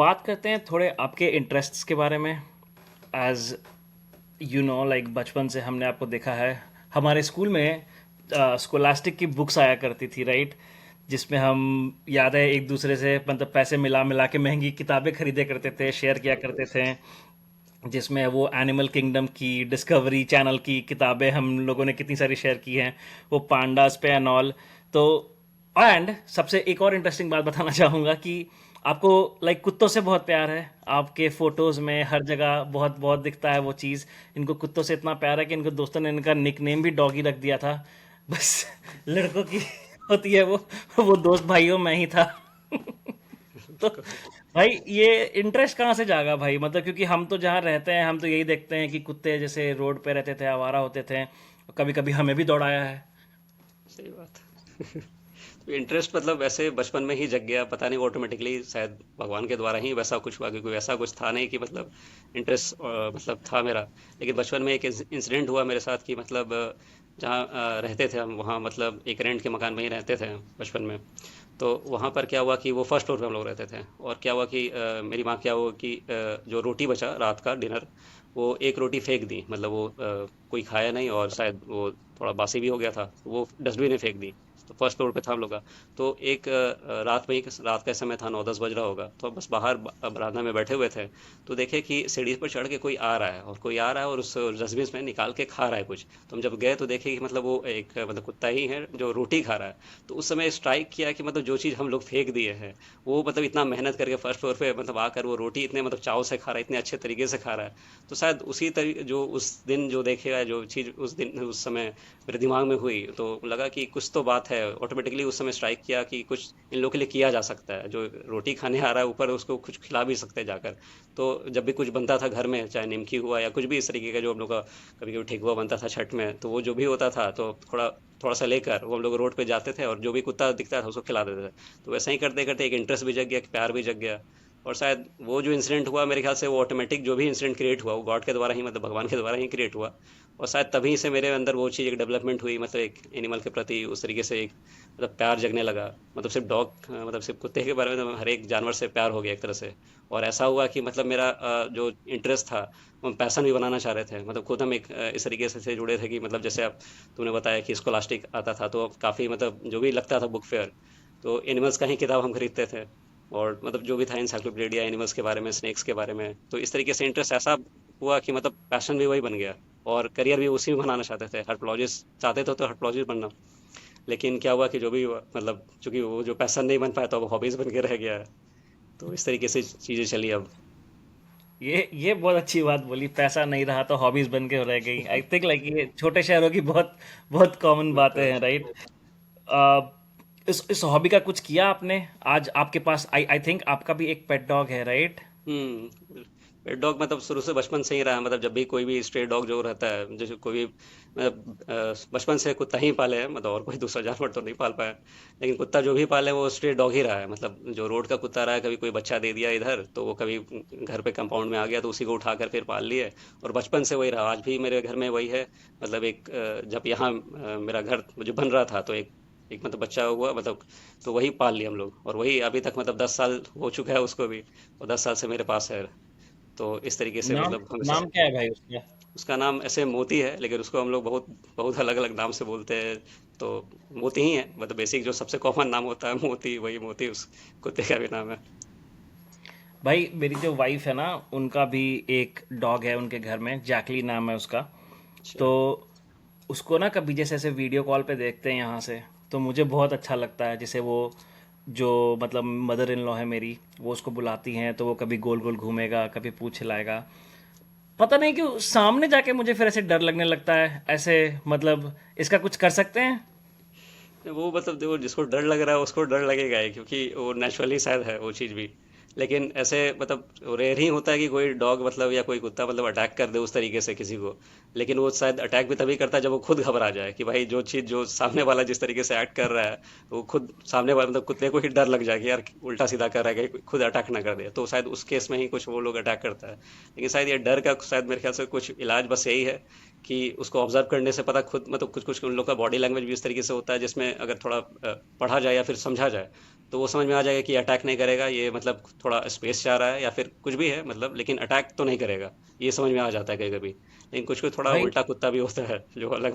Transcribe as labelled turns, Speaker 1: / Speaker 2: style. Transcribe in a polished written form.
Speaker 1: बात करते हैं थोड़े आपके इंटरेस्ट्स के बारे में। एज यू नो, लाइक बचपन से हमने आपको देखा है। हमारे स्कूल में स्कोलास्टिक की बुक्स आया करती थी, राइट? जिसमें हम, याद है, एक दूसरे से मतलब पैसे मिला मिला के महंगी किताबें खरीदे करते थे, शेयर किया करते थे। जिसमें वो एनिमल किंगडम की, डिस्कवरी चैनल की किताबें हम लोगों ने कितनी सारी शेयर की हैं, वो पांडास पे एंड ऑल। तो एंड सबसे एक और इंटरेस्टिंग बात बताना चाहूँगा कि आपको लाइक कुत्तों से बहुत प्यार है। आपके फोटोज़ में हर जगह बहुत बहुत दिखता है वो चीज़। इनको कुत्तों से इतना प्यार है कि इनको दोस्तों ने इनका निकनेम भी डॉगी रख दिया था। बस लड़कों की होती है वो दोस्त भाइयों में ही था। तो भाई ये इंटरेस्ट कहाँ से जागा भाई? मतलब क्योंकि हम तो जहाँ रहते हैं हम तो यही देखते हैं कि कुत्ते जैसे रोड पे रहते थे, आवारा होते थे। कभी कभी हमें भी दौड़ाया है।
Speaker 2: सही बात। तो इंटरेस्ट मतलब ऐसे बचपन में ही जग गया, पता नहीं ऑटोमेटिकली, शायद भगवान के द्वारा ही वैसा कुछ हुआ, क्योंकि वैसा कुछ था नहीं कि मतलब इंटरेस्ट मतलब था मेरा। लेकिन बचपन में एक इंसिडेंट हुआ मेरे साथ कि मतलब जहाँ रहते थे हम, वहाँ मतलब एक रेंट के मकान में ही रहते थे बचपन में। तो वहाँ पर क्या हुआ कि वो फर्स्ट फ्लोर पे हम लोग रहते थे, और क्या हुआ कि मेरी माँ क्या हुआ कि जो रोटी बचा रात का डिनर, वो एक रोटी फेंक दी। मतलब वो कोई खाया नहीं, और शायद वो थोड़ा बासी भी हो गया था, तो वो डस्टबिन में फेंक दी। तो फर्स्ट फ्लोर पे था हम लोग का। तो एक रात में ही, रात का समय था, 9-10 बज रहा होगा, तो बस बाहर बरामदा में बैठे हुए थे। तो देखे कि सीढ़ी पर चढ़ के कोई आ रहा है, और कोई आ रहा है और उस डस्टबिन में निकाल के खा रहा है कुछ। तो हम जब गए तो देखे कि मतलब वो एक मतलब कुत्ता ही है जो रोटी खा रहा है। तो उस समय स्ट्राइक किया कि मतलब जो चीज़ हम लोग फेंक दिए हैं, वो मतलब इतना मेहनत करके फर्स्ट फ्लोर पे मतलब आकर वो रोटी इतने मतलब चाव से खा रहा है, इतने अच्छे तरीके से खा रहा है। तो शायद उसी तरीके जो उस दिन जो देखेगा, जो चीज़ उस दिन उस समय मेरे दिमाग में हुई, तो लगा कि कुछ तो बात है। ऑटोमेटिकली उस समय स्ट्राइक किया कि कुछ इन लोगों के लिए किया जा सकता है। जो रोटी खाने आ रहा है ऊपर, उसको कुछ खिला भी सकते हैं जाकर। तो जब भी कुछ बनता था घर में, चाहे निमकी हुआ या कुछ भी इस तरीके का जो हम लोग का कभी कभी ठेकुआ बनता था छठ में, तो वो जो भी होता था, तो थोड़ा थोड़ा सा लेकर वो हम लोग रोड पे जाते थे, और जो भी कुत्ता दिखता था उसको खिला देते थे। तो वैसा ही करते करते एक इंटरेस्ट भी जग गया, एक प्यार भी जग गया। और शायद वो जो इंसिडेंट हुआ, मेरे ख्याल से वो ऑटोमेटिक जो भी इंसिडेंट क्रिएट हुआ, वो गॉड के द्वारा ही, मतलब भगवान के द्वारा ही क्रिएट हुआ। और शायद तभी से मेरे अंदर वो चीज़ एक डेवलपमेंट हुई, मतलब एक एनिमल के प्रति उस तरीके से एक मतलब प्यार जगने लगा। मतलब सिर्फ डॉग, मतलब सिर्फ कुत्ते के बारे में, तो हर एक जानवर से प्यार हो गया एक तरह से। और ऐसा हुआ कि मतलब मेरा जो इंटरेस्ट था, हम पैशन भी बनाना चाह रहे थे। मतलब खुद हम एक इस तरीके से जुड़े थे कि मतलब जैसे आप, तूने बताया कि स्कॉलास्टिक आता था, तो काफ़ी मतलब जो भी लगता था बुक फेयर, तो एनिमल्स का ही किताब हम खरीदते थे। और मतलब जो भी था इंसाइक्लोपीडिया एनिमल्स के बारे में, स्नेक्स के बारे में, तो इस तरीके से इंटरेस्ट ऐसा हुआ कि मतलब पैशन भी वही बन गया। और करियर भी उसी में बनाना चाहते थे, हर्टोलॉजिस्ट चाहते थे, तो हर्टोलॉजिस्ट बनना। लेकिन क्या हुआ कि जो भी हुआ, मतलब चूंकि वो जो पैशन नहीं बन पाया, तो अब हॉबीज बन के रह गया है। तो इस तरीके से चीजें चली अब।
Speaker 1: ये बहुत अच्छी बात बोली, पैसा नहीं रहा तो हॉबीज बन के रह गई। आई थिंक लाइक ये छोटे शहरों की बहुत बहुत कॉमन बातें
Speaker 2: बिल्कुल।
Speaker 1: हैं, राइट? इस हॉबी का कुछ किया आपने? आज आपके पास, आई आई थिंक आपका भी एक पेट डॉग है, राइट?
Speaker 2: पेट डॉग मतलब शुरू से बचपन से ही रहा है। मतलब जब भी कोई भी स्ट्रे डॉग जो रहता है, जैसे कोई भी मतलब बचपन से कुत्ता ही पाले हैं, मतलब और कोई दूसरा जानवर तो नहीं पाल पाया। लेकिन कुत्ता जो भी पाले वो स्ट्रे डॉग ही रहा है। मतलब जो रोड का कुत्ता रहा है, कभी कोई बच्चा दे दिया इधर, तो वो कभी घर पे कंपाउंड में आ गया, तो उसी को उठाकर फिर पाल लिए। और बचपन से वही रहा, आज भी मेरे घर में वही है। मतलब एक जब यहाँ मेरा घर जो बन रहा था, तो एक एक मतलब बच्चा हुआ, मतलब तो वही पाल लिया हम लोग, और वही अभी तक मतलब 10 साल हो चुका है उसको भी, और 10 साल से मेरे पास है। तो इस तरीके से
Speaker 1: नाम
Speaker 2: मतलब हमेशा।
Speaker 1: नाम क्या है भाई उसका?
Speaker 2: उसका नाम ऐसे मोती है, लेकिन उसको हम लोग बहुत बहुत अलग अलग नाम से बोलते हैं। तो मोती ही है, मतलब बेसिक जो सबसे कॉमन नाम होता है मोती, वही मोती उस कुत्ते का भी नाम है।
Speaker 1: भाई मेरी जो वाइफ है ना, उनका भी एक डॉग है उनके घर में, जैकली नाम है उसका।
Speaker 2: अच्छा।
Speaker 1: तो उसको ना कभी जैसे ऐसे वीडियो कॉल पे देखते हैं यहाँ से, तो मुझे बहुत अच्छा लगता है। जैसे वो जो मतलब मदर इन लॉ है मेरी, वो उसको बुलाती हैं तो वो कभी गोल गोल घूमेगा, कभी पूँछ हिलाएगा। पता नहीं क्यों सामने जाके मुझे फिर ऐसे डर लगने लगता है ऐसे। मतलब इसका कुछ कर सकते हैं?
Speaker 2: वो मतलब देखो, जिसको डर लग रहा है उसको डर लगेगा ही, क्योंकि वो नेचुरली शायद है वो चीज़ भी। लेकिन ऐसे मतलब रेयर ही होता है कि कोई डॉग मतलब या कोई कुत्ता मतलब अटैक कर दे उस तरीके से किसी को। लेकिन वो शायद अटैक भी तभी करता है जब वो खुद घबरा जाए, कि भाई जो चीज़ जो सामने वाला जिस तरीके से एक्ट कर रहा है, वो खुद सामने वाला मतलब कुत्ते को ही डर लग जाए कि यार उल्टा सीधा कर रहा है, कहीं खुद अटैक ना कर दे। तो शायद उस केस में ही कुछ वो लोग अटैक करता है। लेकिन शायद ये डर का शायद मेरे ख्याल से कुछ इलाज बस यही है कि उसको ऑब्जर्व करने से पता खुद, मतलब कुछ कुछ उन लोग का बॉडी लैंग्वेज भी इस तरीके से होता है, जिसमें अगर थोड़ा पढ़ा जाए या फिर समझा जाए, तो वो समझ में आ जाएगा कि अटैक नहीं करेगा, ये मतलब थोड़ा स्पेस चाह रहा है या फिर कुछ भी है मतलब, लेकिन अटैक तो नहीं करेगा, ये समझ में आ जाता है कभी कभी। लेकिन कुछ कुछ थोड़ा
Speaker 1: भाई
Speaker 2: उल्टा कुत्ता भी होता है जो अलग